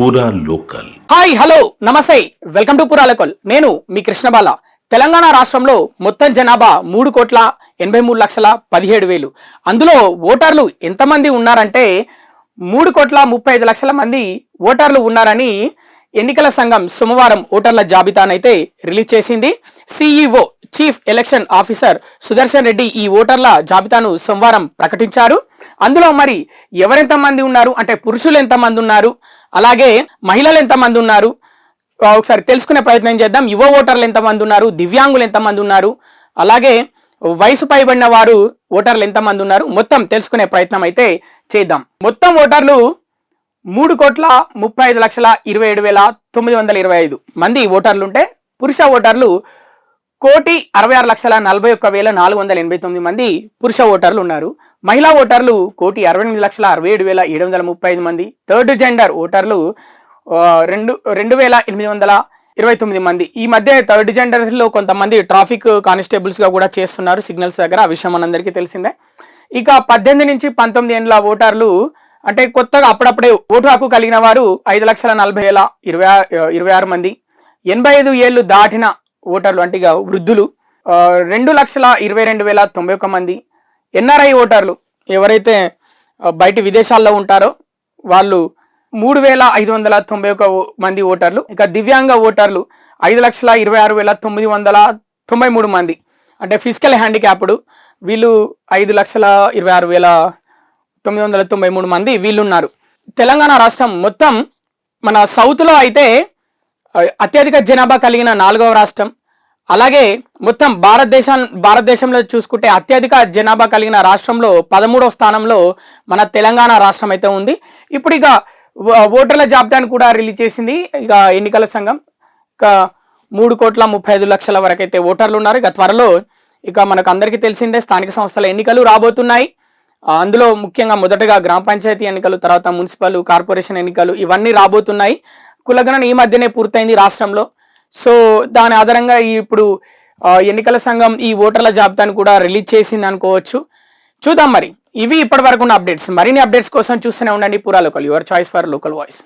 పూరా local. Hi hello నమస్తే, welcome to పూరా లోకల్. నేను మీ కృష్ణబాల. తెలంగాణ రాష్ట్రంలో మొత్తం జనాభా 3,83,17,000. అందులో ఓటర్లు ఎంతమంది ఉన్నారంటే 3,35,00,000 మంది ఓటర్లు ఉన్నారని ఎన్నికల సంఘం సోమవారం ఓటర్ల జాబితానైతే రిలీజ్ చేసింది. CEO chief election officer Sudarshan Reddy ఈ ఓటర్ల జాబితాను సోమవారం ప్రకటించారు. అందులో మరి ఎవరెంతమంది ఉన్నారు అంటే పురుషులు ఎంతమంది ఉన్నారు, అలాగే మహిళలు ఎంతమంది ఉన్నారు ఒకసారి తెలుసుకునే ప్రయత్నం చేద్దాం. యువ ఓటర్లు ఎంతమంది ఉన్నారు, దివ్యాంగులు ఎంతమంది ఉన్నారు, అలాగే వయసు పైబడిన వారు ఓటర్లు ఎంతమంది ఉన్నారు, మొత్తం తెలుసుకునే ప్రయత్నం అయితే చేద్దాం. మొత్తం ఓటర్లు 3,35,27,925 మంది ఓటర్లు ఉంటే పురుష ఓటర్లు 1,66,41,489 మంది పురుష ఓటర్లు ఉన్నారు. మహిళా ఓటర్లు 1,68,67,735 మంది. థర్డ్ జెండర్ ఓటర్లు 2,829 మంది. ఈ మధ్య థర్డ్ జెండర్స్ లో కొంతమంది ట్రాఫిక్ కానిస్టేబుల్స్ గా కూడా చేస్తున్నారు సిగ్నల్స్ దగ్గర, ఆ విషయం మనందరికీ తెలిసిందే. ఇక 18 నుంచి 19 ఏళ్ల ఓటర్లు అంటే కొత్తగా అప్పుడప్పుడే ఓటు హక్కు కలిగిన వారు 5,40,026 మంది. 85 ఏళ్ళు దాటిన ఓటర్లు అంటే ఇక వృద్ధులు 2,22,091 మంది. ఎన్ఆర్ఐ ఓటర్లు ఎవరైతే బయట విదేశాల్లో ఉంటారో వాళ్ళు 3,591 మంది ఓటర్లు. ఇక దివ్యాంగ ఓటర్లు 5,26,993 మంది. అంటే ఫిజికల్ హ్యాండిక్యాప్డ్ వీళ్ళు 5,26,993 మంది వీళ్ళు ఉన్నారు. తెలంగాణ రాష్ట్రం మొత్తం మన సౌత్లో అయితే అత్యధిక జనాభా కలిగిన 4వ రాష్ట్రం. అలాగే మొత్తం భారతదేశంలో చూసుకుంటే అత్యధిక జనాభా కలిగిన రాష్ట్రంలో 13వ స్థానంలో మన తెలంగాణ రాష్ట్రం అయితే ఉంది. ఇప్పుడు ఇక ఓటర్ల జాబితాను కూడా రిలీజ్ చేసింది ఇక ఎన్నికల సంఘం. ఇక 3,35,00,000 వరకు అయితే ఓటర్లు ఉన్నారు. ఇక త్వరలో ఇక మనకు అందరికీ తెలిసిందే స్థానిక సంస్థల ఎన్నికలు రాబోతున్నాయి. అందులో ముఖ్యంగా మొదటగా గ్రామ పంచాయతీ ఎన్నికలు, తర్వాత మున్సిపల్ కార్పొరేషన్ ఎన్నికలు ఇవన్నీ రాబోతున్నాయి. కులగణన ఈ మధ్యనే పూర్తయింది రాష్ట్రంలో. సో దాని ఆధారంగా ఇప్పుడు ఎన్నికల సంఘం ఈ ఓటర్ల జాబితాను కూడా రిలీజ్ చేసింది అనుకోవచ్చు. చూద్దాం మరి. ఇవి ఇప్పటి వరకు ఉన్న అప్డేట్స్. మరిన్ని అప్డేట్స్ కోసం చూస్తూనే ఉండండి పూరా local, your choice for local voice.